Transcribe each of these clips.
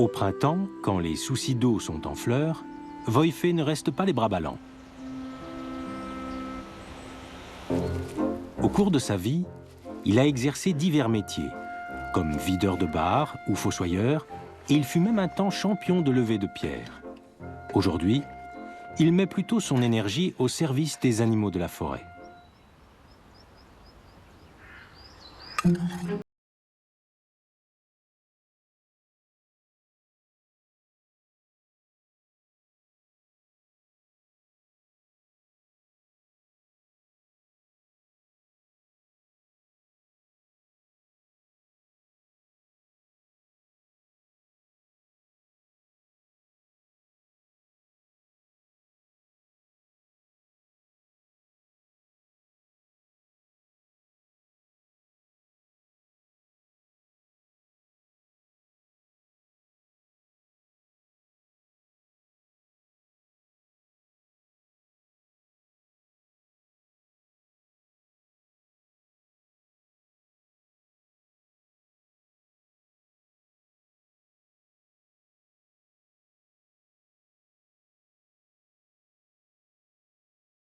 Au printemps, quand les soucis d'eau sont en fleurs, Woyfé ne reste pas les bras ballants. Au cours de sa vie, il a exercé divers métiers, comme videur de bar ou fossoyeur, et il fut même un temps champion de levée de pierre. Aujourd'hui, il met plutôt son énergie au service des animaux de la forêt.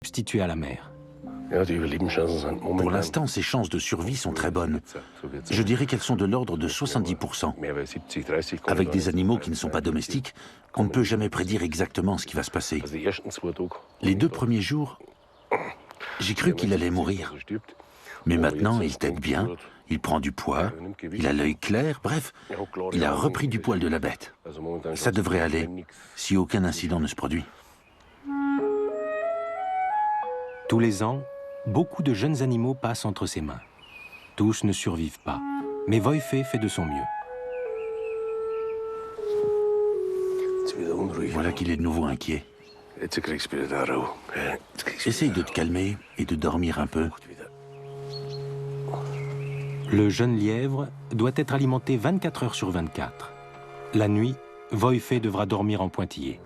Substitué à la mer. Pour l'instant, ses chances de survie sont très bonnes. Je dirais qu'elles sont de l'ordre de 70%. Avec des animaux qui ne sont pas domestiques, on ne peut jamais prédire exactement ce qui va se passer. Les 2 premiers jours, j'ai cru qu'il allait mourir. Mais maintenant, il tète bien, il prend du poids, il a l'œil clair, bref, il a repris du poil de la bête. Ça devrait aller, si aucun incident ne se produit. Tous les ans, beaucoup de jeunes animaux passent entre ses mains. Tous ne survivent pas, mais Woyfé fait de son mieux. Voilà qu'il est de nouveau inquiet. Essaye de te calmer et de dormir un peu. Le jeune lièvre doit être alimenté 24 heures sur 24. La nuit, Woyfé devra dormir en pointillé.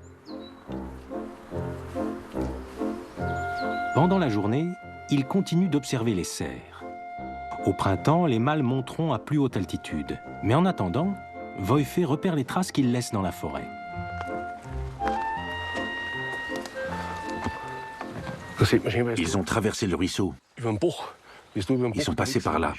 Pendant la journée, il continue d'observer les cerfs. Au printemps, les mâles monteront à plus haute altitude. Mais en attendant, Woyfé repère les traces qu'ils laissent dans la forêt. Ils ont traversé le ruisseau. Ils sont passés par là.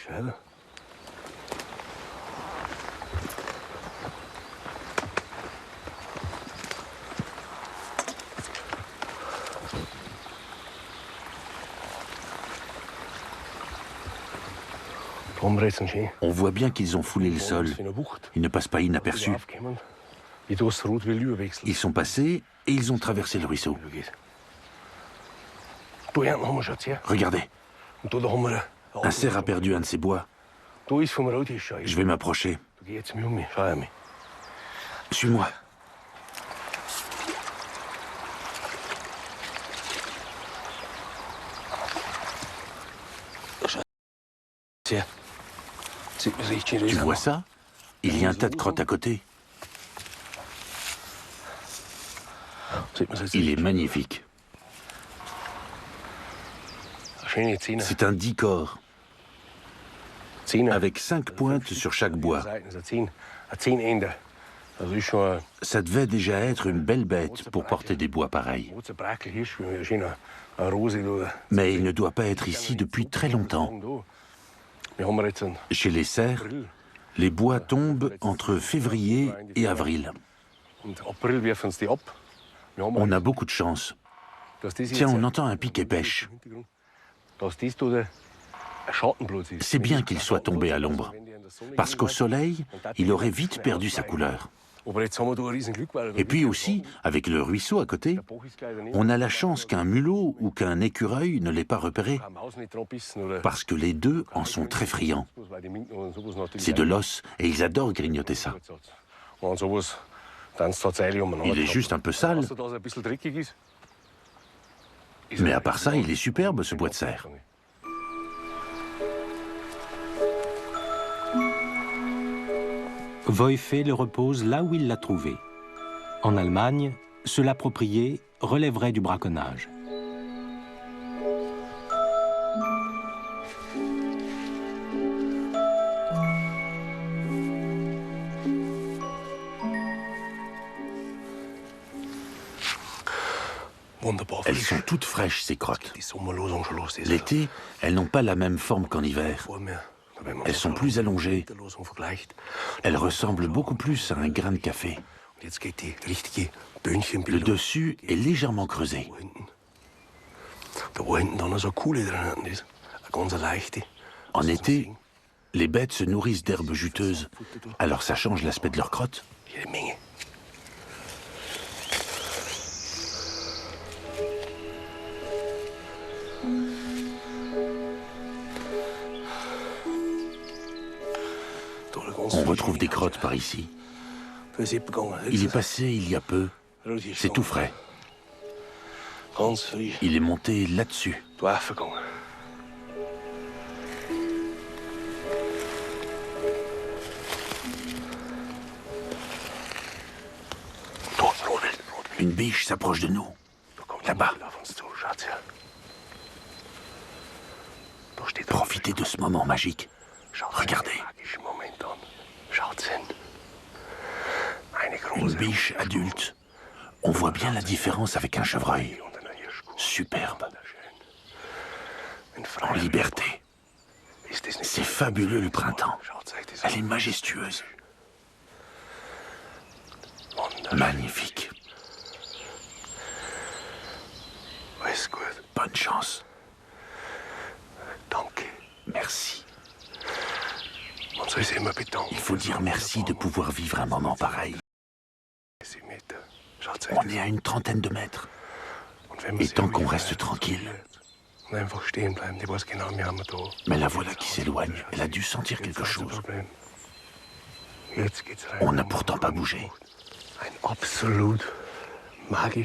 On voit bien qu'ils ont foulé le sol. Ils ne passent pas inaperçus. Ils sont passés et ils ont traversé le ruisseau. Regardez. Un cerf a perdu un de ses bois. Je vais m'approcher. Suis-moi. Tu vois ça? Il y a un tas de crottes à côté. Il est magnifique. C'est un dicor, avec 5 pointes sur chaque bois. Ça devait déjà être une belle bête pour porter des bois pareils. Mais il ne doit pas être ici depuis très longtemps. Chez les cerfs, les bois tombent entre février et avril. On a beaucoup de chance. Tiens, on entend un piquet pêche. C'est bien qu'il soit tombé à l'ombre, parce qu'au soleil, il aurait vite perdu sa couleur. Et puis aussi, avec le ruisseau à côté, on a la chance qu'un mulot ou qu'un écureuil ne l'ait pas repéré, parce que les deux en sont très friands. C'est de l'os et ils adorent grignoter ça. Il est juste un peu sale, mais à part ça, il est superbe ce bois de cerf. Woyfé le repose là où il l'a trouvé. En Allemagne, se l'approprier relèverait du braconnage. Elles sont toutes fraîches, ces crottes. L'été, elles n'ont pas la même forme qu'en hiver. Elles sont plus allongées. Elles ressemblent beaucoup plus à un grain de café. Le dessus est légèrement creusé. En été, les bêtes se nourrissent d'herbes juteuses, alors ça change l'aspect de leurs crottes. On retrouve des crottes par ici. Il est passé il y a peu. C'est tout frais. Il est monté là-dessus. Une biche s'approche de nous. Là-bas. Profitez de ce moment magique. Regardez. Une biche adulte. On voit bien la différence avec un chevreuil. Superbe. En liberté. C'est fabuleux le printemps. Elle est majestueuse. Magnifique. Bonne chance. Merci. Il faut dire merci de pouvoir vivre un moment pareil. On est à une trentaine de mètres. Et tant qu'on reste tranquille. Mais la voilà qui s'éloigne. Elle a dû sentir quelque chose. On n'a pourtant pas bougé.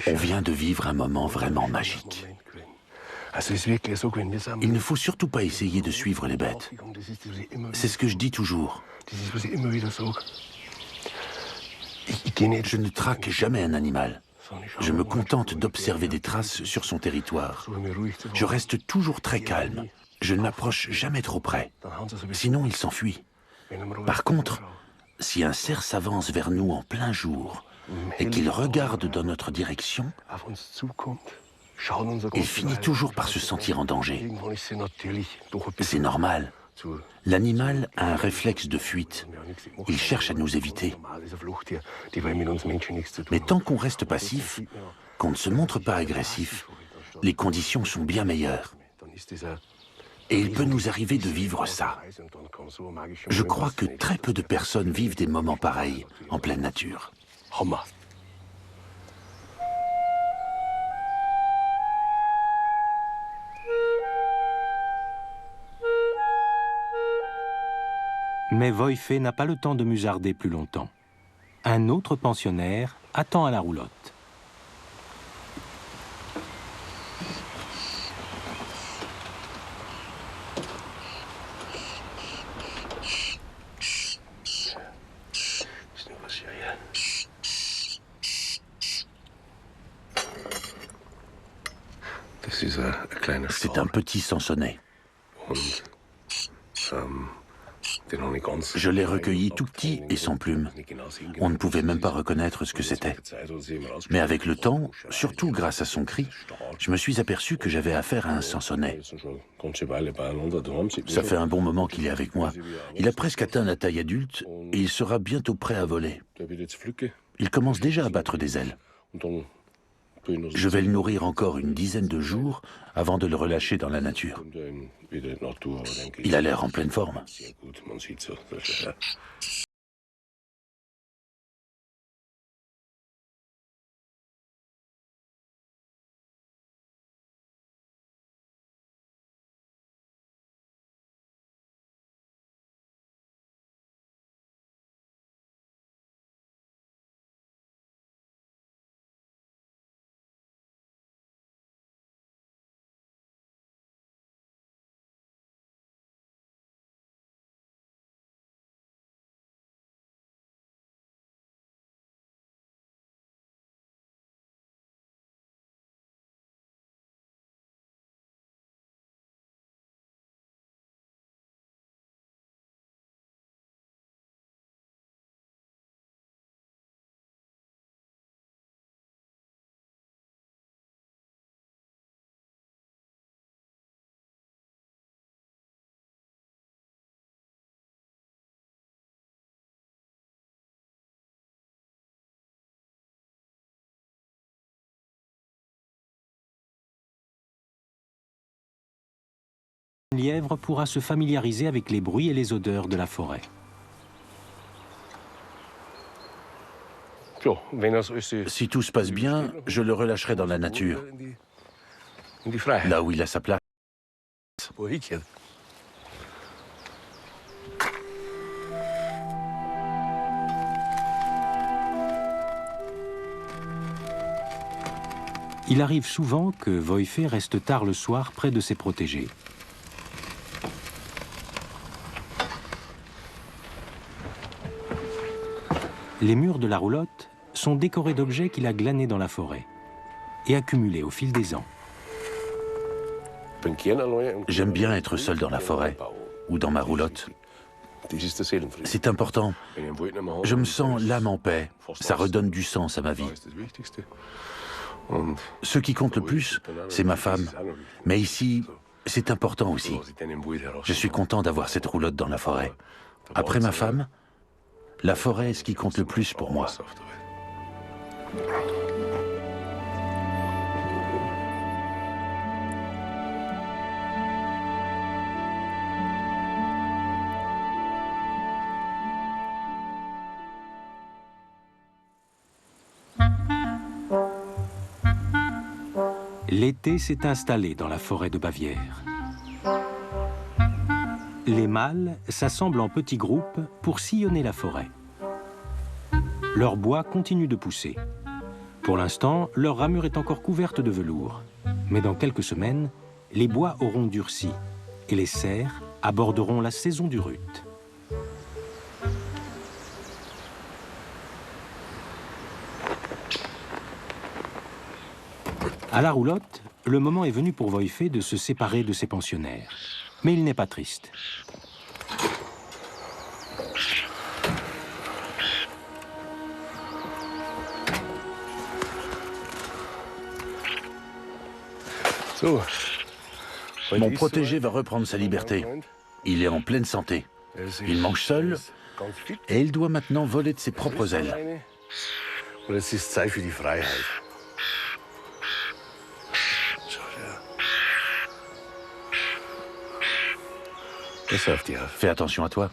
On vient de vivre un moment vraiment magique. Il ne faut surtout pas essayer de suivre les bêtes. C'est ce que je dis toujours. Je ne traque jamais un animal. Je me contente d'observer des traces sur son territoire. Je reste toujours très calme. Je ne m'approche jamais trop près. Sinon, il s'enfuit. Par contre, si un cerf s'avance vers nous en plein jour et qu'il regarde dans notre direction, il finit toujours par se sentir en danger. C'est normal. L'animal a un réflexe de fuite. Il cherche à nous éviter. Mais tant qu'on reste passif, qu'on ne se montre pas agressif, les conditions sont bien meilleures. Et il peut nous arriver de vivre ça. Je crois que très peu de personnes vivent des moments pareils en pleine nature. Mais Woyfé n'a pas le temps de musarder plus longtemps. Un autre pensionnaire attend à la roulotte. C'est un petit sansonnet. Je l'ai recueilli tout petit et sans plumes. On ne pouvait même pas reconnaître ce que c'était. Mais avec le temps, surtout grâce à son cri, je me suis aperçu que j'avais affaire à un sansonnet. Ça fait un bon moment qu'il est avec moi. Il a presque atteint la taille adulte et il sera bientôt prêt à voler. Il commence déjà à battre des ailes. Je vais le nourrir encore une dizaine de jours avant de le relâcher dans la nature. Il a l'air en pleine forme. Le lièvre pourra se familiariser avec les bruits et les odeurs de la forêt. Si tout se passe bien, je le relâcherai dans la nature, là où il a sa place. Il arrive souvent que Woyfé reste tard le soir près de ses protégés. Les murs de la roulotte sont décorés d'objets qu'il a glanés dans la forêt et accumulés au fil des ans. J'aime bien être seul dans la forêt ou dans ma roulotte. C'est important. Je me sens l'âme en paix. Ça redonne du sens à ma vie. Ce qui compte le plus, c'est ma femme. Mais ici, c'est important aussi. Je suis content d'avoir cette roulotte dans la forêt. Après ma femme, la forêt est ce qui compte le plus pour moi. L'été s'est installé dans la forêt de Bavière. Les mâles s'assemblent en petits groupes pour sillonner la forêt. Leur bois continue de pousser. Pour l'instant, leur ramure est encore couverte de velours. Mais dans quelques semaines, les bois auront durci et les cerfs aborderont la saison du rut. À la roulotte, le moment est venu pour Woyfé de se séparer de ses pensionnaires. Mais il n'est pas triste. Mon protégé va reprendre sa liberté. Il est en pleine santé. Il mange seul et il doit maintenant voler de ses propres ailes. Fais attention à toi.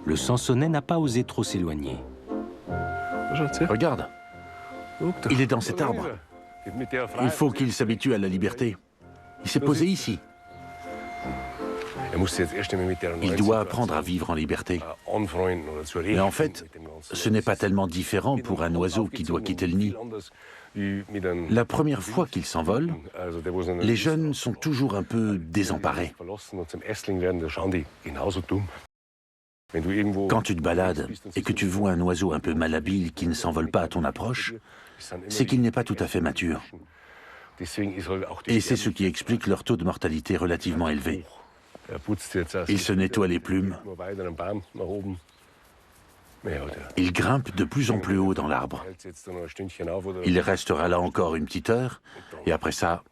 Le Sansonnais n'a pas osé trop s'éloigner. Regarde, il est dans cet arbre. Il faut qu'il s'habitue à la liberté. Il s'est posé ici. Il doit apprendre à vivre en liberté. Mais en fait, ce n'est pas tellement différent pour un oiseau qui doit quitter le nid. La première fois qu'il s'envole, les jeunes sont toujours un peu désemparés. Quand tu te balades et que tu vois un oiseau un peu malhabile qui ne s'envole pas à ton approche, c'est qu'il n'est pas tout à fait mature. Et c'est ce qui explique leur taux de mortalité relativement élevé. Il se nettoie les plumes. Il grimpe de plus en plus haut dans l'arbre. Il restera là encore une petite heure, et après ça,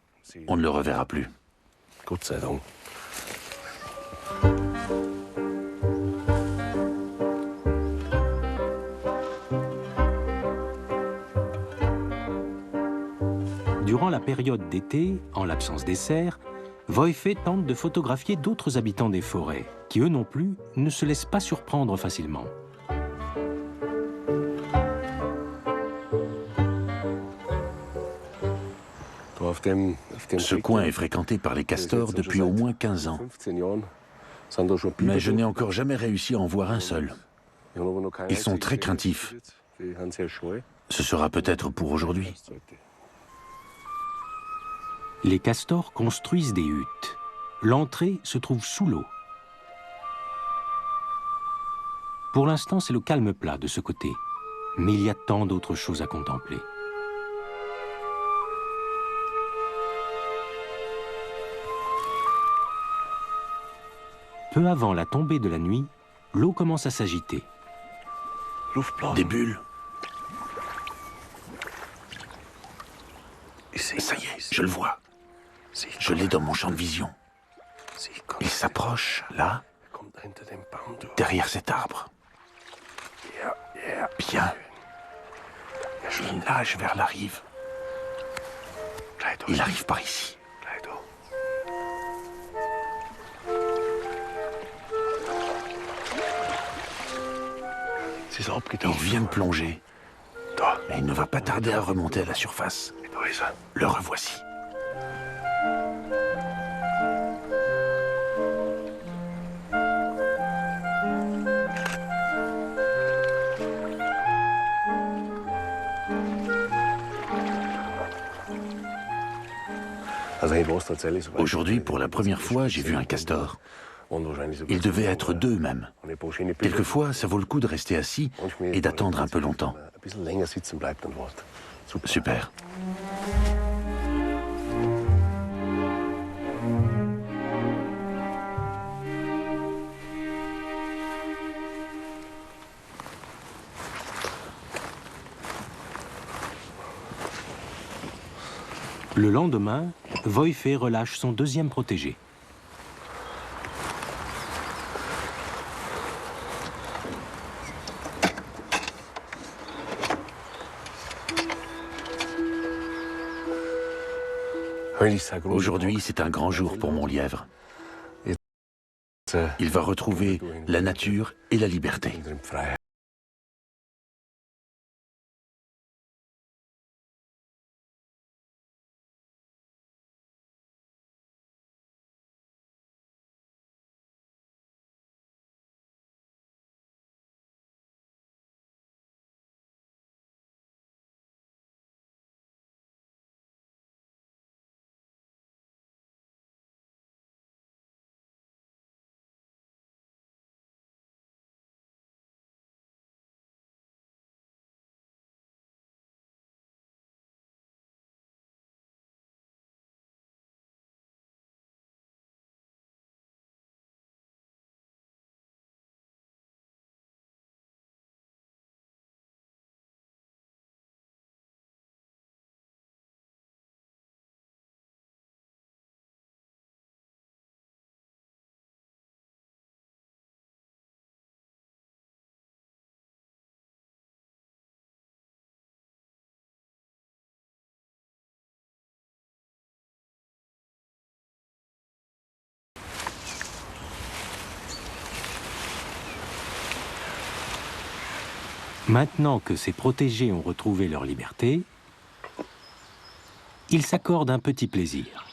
on ne le reverra plus. Durant la période d'été, en l'absence des cerfs, Woyfé tente de photographier d'autres habitants des forêts, qui eux non plus ne se laissent pas surprendre facilement. Ce coin est fréquenté par les castors depuis au moins 15 ans. Mais je n'ai encore jamais réussi à en voir un seul. Ils sont très craintifs. Ce sera peut-être pour aujourd'hui. Les castors construisent des huttes. L'entrée se trouve sous l'eau. Pour l'instant, c'est le calme plat de ce côté. Mais il y a tant d'autres choses à contempler. Peu avant la tombée de la nuit, l'eau commence à s'agiter. Des bulles. Ça y est, je le vois. Je l'ai dans mon champ de vision. Il s'approche, là, derrière cet arbre. Bien. Il nage vers la rive. Il arrive par ici. Il vient de plonger. Mais il ne va pas tarder à remonter à la surface. Le revoici. Aujourd'hui, pour la première fois, j'ai vu un castor. Il devait être deux même. Quelquefois, ça vaut le coup de rester assis et d'attendre un peu longtemps. Super. Le lendemain, Woyfé relâche son deuxième protégé. Aujourd'hui, c'est un grand jour pour mon lièvre. Il va retrouver la nature et la liberté. Maintenant que ses protégés ont retrouvé leur liberté, il s'accorde un petit plaisir.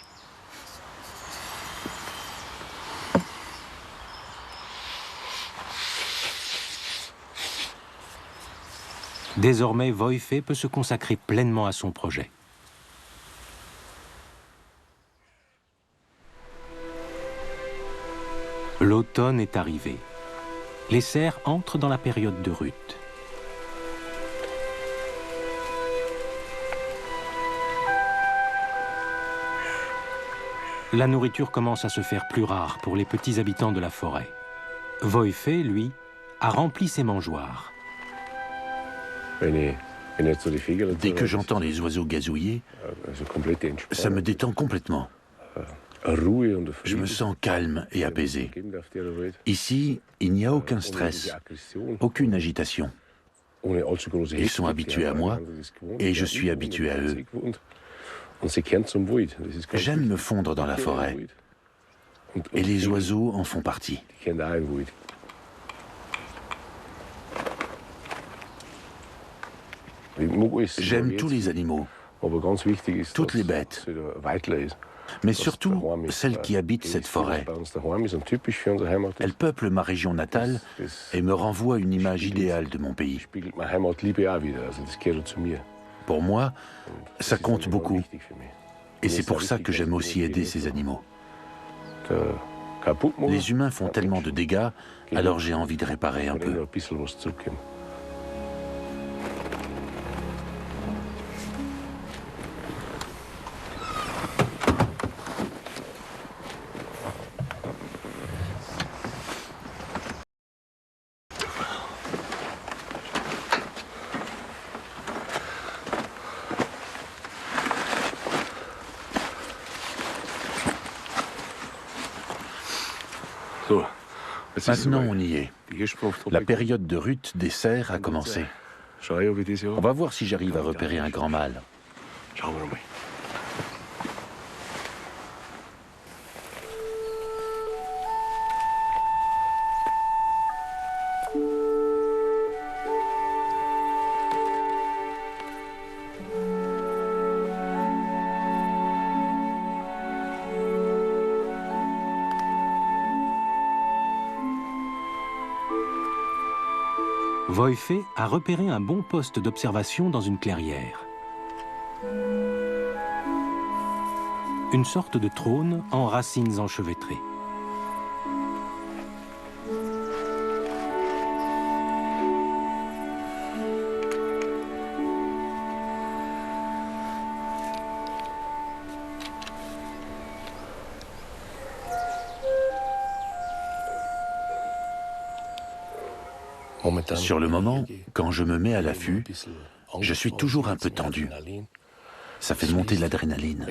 Désormais, Woyfé peut se consacrer pleinement à son projet. L'automne est arrivé. Les cerfs entrent dans la période de rut. La nourriture commence à se faire plus rare pour les petits habitants de la forêt. Woyfé, lui, a rempli ses mangeoires. Dès que j'entends les oiseaux gazouiller, ça me détend complètement. Je me sens calme et apaisé. Ici, il n'y a aucun stress, aucune agitation. Ils sont habitués à moi et je suis habitué à eux. J'aime me fondre dans la forêt et les oiseaux en font partie. J'aime tous les animaux, toutes les bêtes, mais surtout celles qui habitent cette forêt. Elles peuplent ma région natale et me renvoient une image idéale de mon pays. Pour moi, ça compte beaucoup. Et c'est pour ça que j'aime aussi aider ces animaux. Les humains font tellement de dégâts, alors j'ai envie de réparer un peu. Maintenant, on y est. La période de rut des cerfs a commencé. On va voir si j'arrive à repérer un grand mâle. Woyfe a repéré un bon poste d'observation dans une clairière. Une sorte de trône en racines enchevêtrées. Sur le moment, quand je me mets à l'affût, je suis toujours un peu tendu. Ça fait monter l'adrénaline.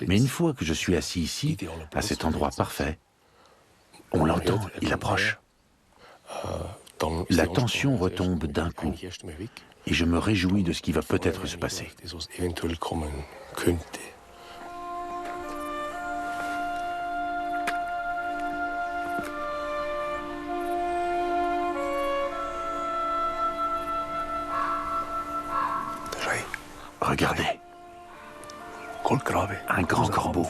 Mais une fois que je suis assis ici, à cet endroit parfait, on l'entend, il approche. La tension retombe d'un coup et je me réjouis de ce qui va peut-être se passer. Regardez. Un grand corbeau.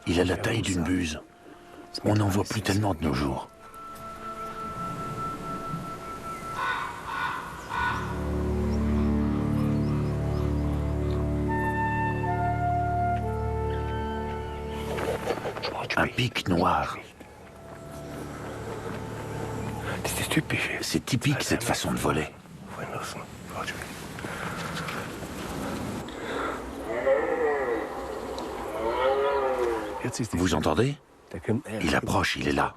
Il a la taille d'une buse. On n'en voit plus tellement de nos jours. Un pic noir. C'est typique cette façon de voler. Vous entendez? Il approche, il est là.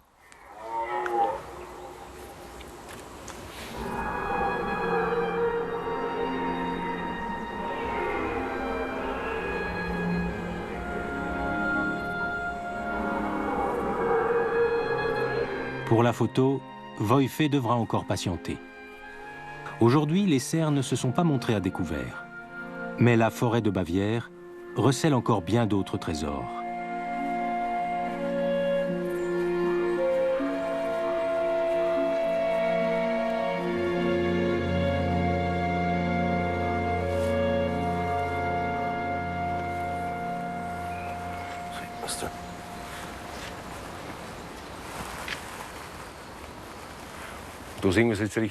Pour la photo, Woyfe devra encore patienter. Aujourd'hui, les cerfs ne se sont pas montrés à découvert. Mais la forêt de Bavière recèle encore bien d'autres trésors.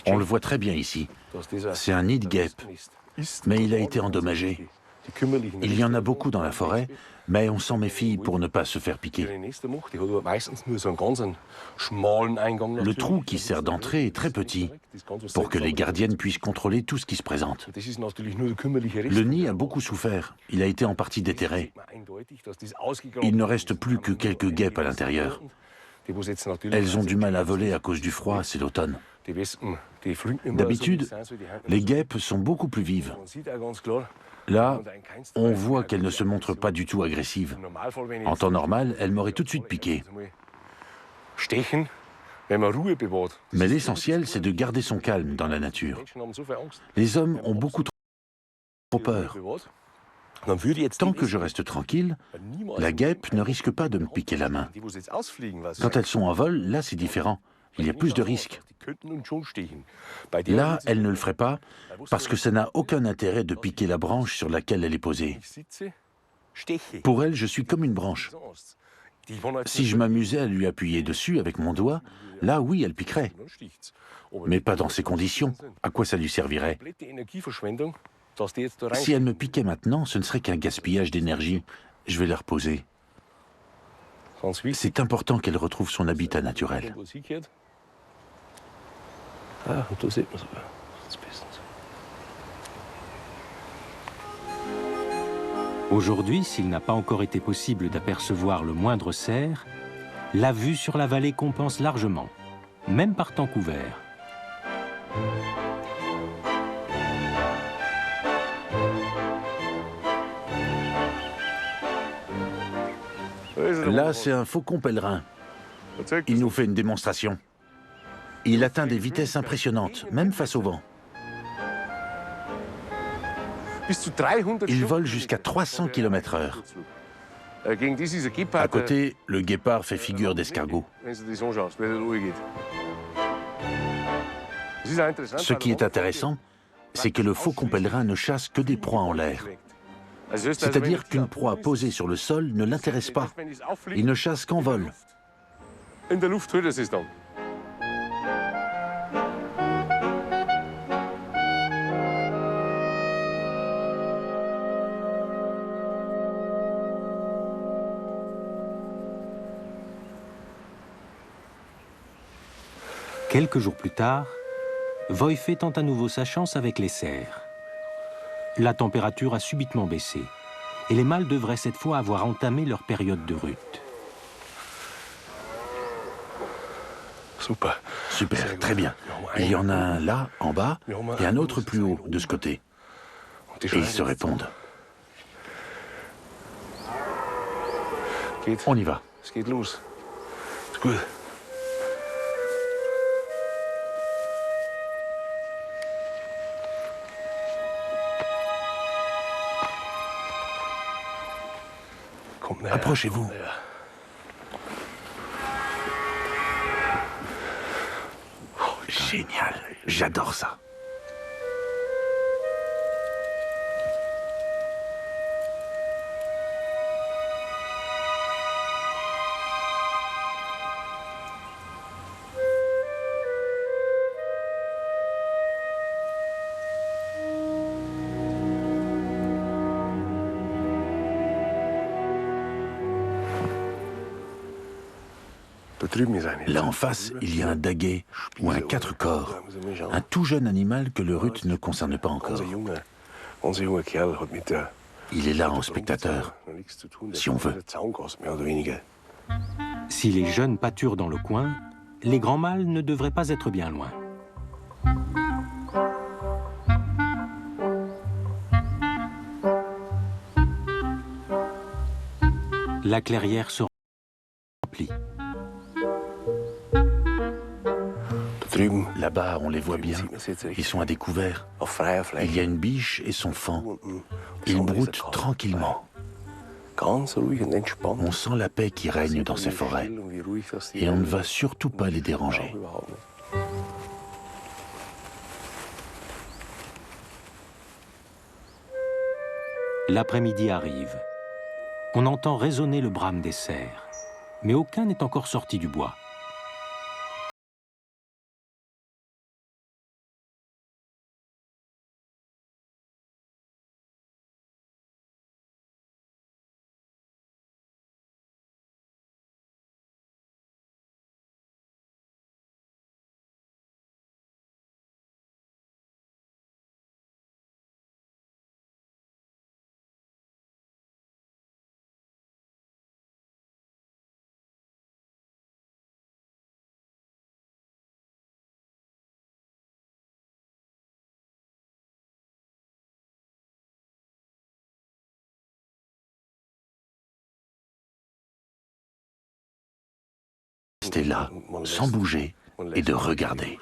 On le voit très bien ici. C'est un nid de guêpe, mais il a été endommagé. Il y en a beaucoup dans la forêt, mais on s'en méfie pour ne pas se faire piquer. Le trou qui sert d'entrée est très petit, pour que les gardiennes puissent contrôler tout ce qui se présente. Le nid a beaucoup souffert, il a été en partie déterré. Il ne reste plus que quelques guêpes à l'intérieur. Elles ont du mal à voler à cause du froid, c'est l'automne. D'habitude, les guêpes sont beaucoup plus vives. Là, on voit qu'elles ne se montrent pas du tout agressives. En temps normal, elles m'auraient tout de suite piqué. Mais l'essentiel, c'est de garder son calme dans la nature. Les hommes ont beaucoup trop peur. Tant que je reste tranquille, la guêpe ne risque pas de me piquer la main. Quand elles sont en vol, là c'est différent. Il y a plus de risques. Là, elle ne le ferait pas parce que ça n'a aucun intérêt de piquer la branche sur laquelle elle est posée. Pour elle, je suis comme une branche. Si je m'amusais à lui appuyer dessus avec mon doigt, là oui, elle piquerait. Mais pas dans ces conditions. À quoi ça lui servirait? Si elle me piquait maintenant, ce ne serait qu'un gaspillage d'énergie. Je vais la reposer. C'est important qu'elle retrouve son habitat naturel. Aujourd'hui, s'il n'a pas encore été possible d'apercevoir le moindre cerf, la vue sur la vallée compense largement, même par temps couvert. Là, c'est un faucon pèlerin. Il nous fait une démonstration. Il atteint des vitesses impressionnantes, même face au vent. Il vole jusqu'à 300 km/h. À côté, le guépard fait figure d'escargot. Ce qui est intéressant, c'est que le faucon pèlerin ne chasse que des proies en l'air. C'est-à-dire qu'une proie posée sur le sol ne l'intéresse pas. Il ne chasse qu'en vol. Quelques jours plus tard, Woyfe tente à nouveau sa chance avec les cerfs. La température a subitement baissé et les mâles devraient cette fois avoir entamé leur période de rut. Super, très bien. Il y en a un là, en bas, et un autre plus haut, de ce côté. Et ils se répondent. On y va. Approchez-vous. Génial, j'adore ça. Là en face, il y a un daguet ou un quatre-corps, un tout jeune animal que le rut ne concerne pas encore. Il est là en spectateur, si on veut. Si les jeunes pâturent dans le coin, les grands mâles ne devraient pas être bien loin. La clairière se remplit. Là-bas, on les voit bien. Ils sont à découvert. Il y a une biche et son faon. Ils broutent tranquillement. On sent la paix qui règne dans ces forêts. Et on ne va surtout pas les déranger. L'après-midi arrive. On entend résonner le brame des cerfs. Mais aucun n'est encore sorti du bois. Rester là, sans bouger, et de regarder.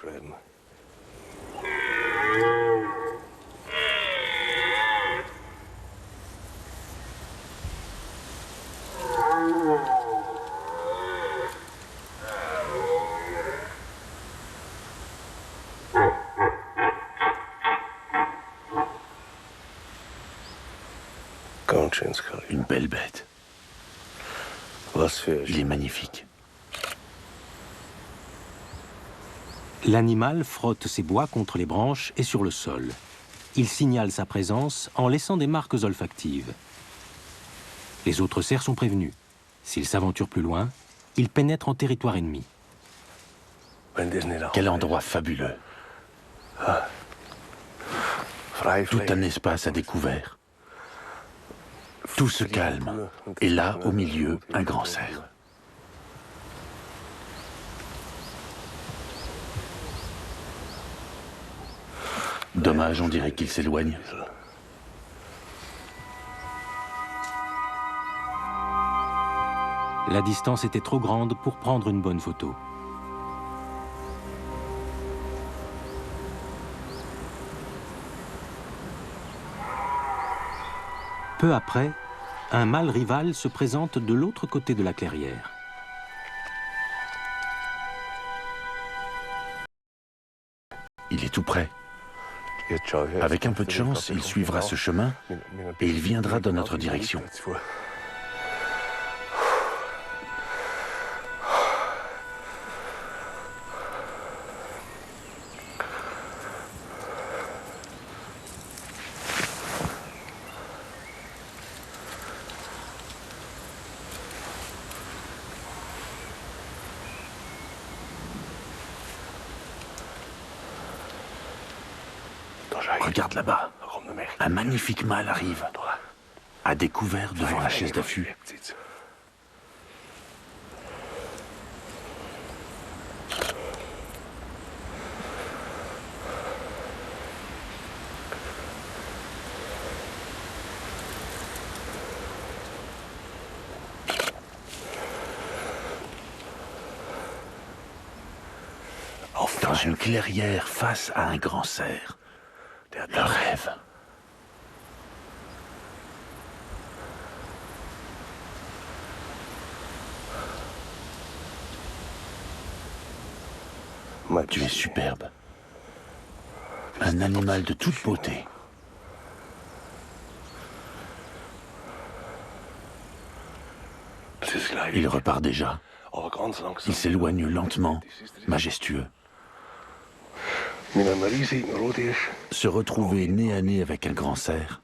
Une belle bête. Il est magnifique. L'animal frotte ses bois contre les branches et sur le sol. Il signale sa présence en laissant des marques olfactives. Les autres cerfs sont prévenus. S'ils s'aventurent plus loin, ils pénètrent en territoire ennemi. Quel endroit fabuleux. Tout un espace à découvert. Tout se calme. Et là, au milieu, un grand cerf. Dommage, on dirait qu'il s'éloigne. La distance était trop grande pour prendre une bonne photo. Peu après, un mâle rival se présente de l'autre côté de la clairière. Il est tout près. Avec un peu de chance, il suivra ce chemin et il viendra dans notre direction. Regarde là-bas, un magnifique mâle arrive, à découvert devant la chaise d'affût. Dans une clairière face à un grand cerf. Le rêve. Tu es superbe. Un animal de toute beauté. Il repart déjà. Il s'éloigne lentement, majestueux. Se retrouver nez à nez avec un grand cerf,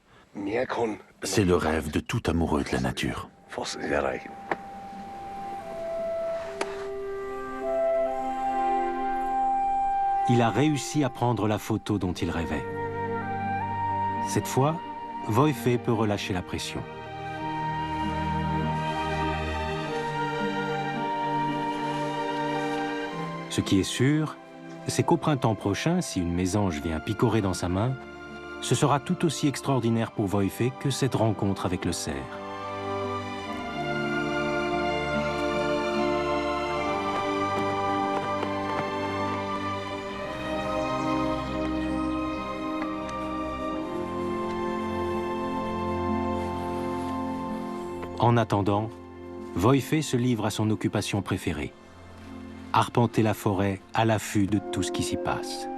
c'est le rêve de tout amoureux de la nature. Il a réussi à prendre la photo dont il rêvait. Cette fois, Woyfe peut relâcher la pression. Ce qui est sûr, c'est qu'au printemps prochain, si une mésange vient picorer dans sa main, ce sera tout aussi extraordinaire pour Woyfe que cette rencontre avec le cerf. En attendant, Woyfe se livre à son occupation préférée, arpenter la forêt à l'affût de tout ce qui s'y passe.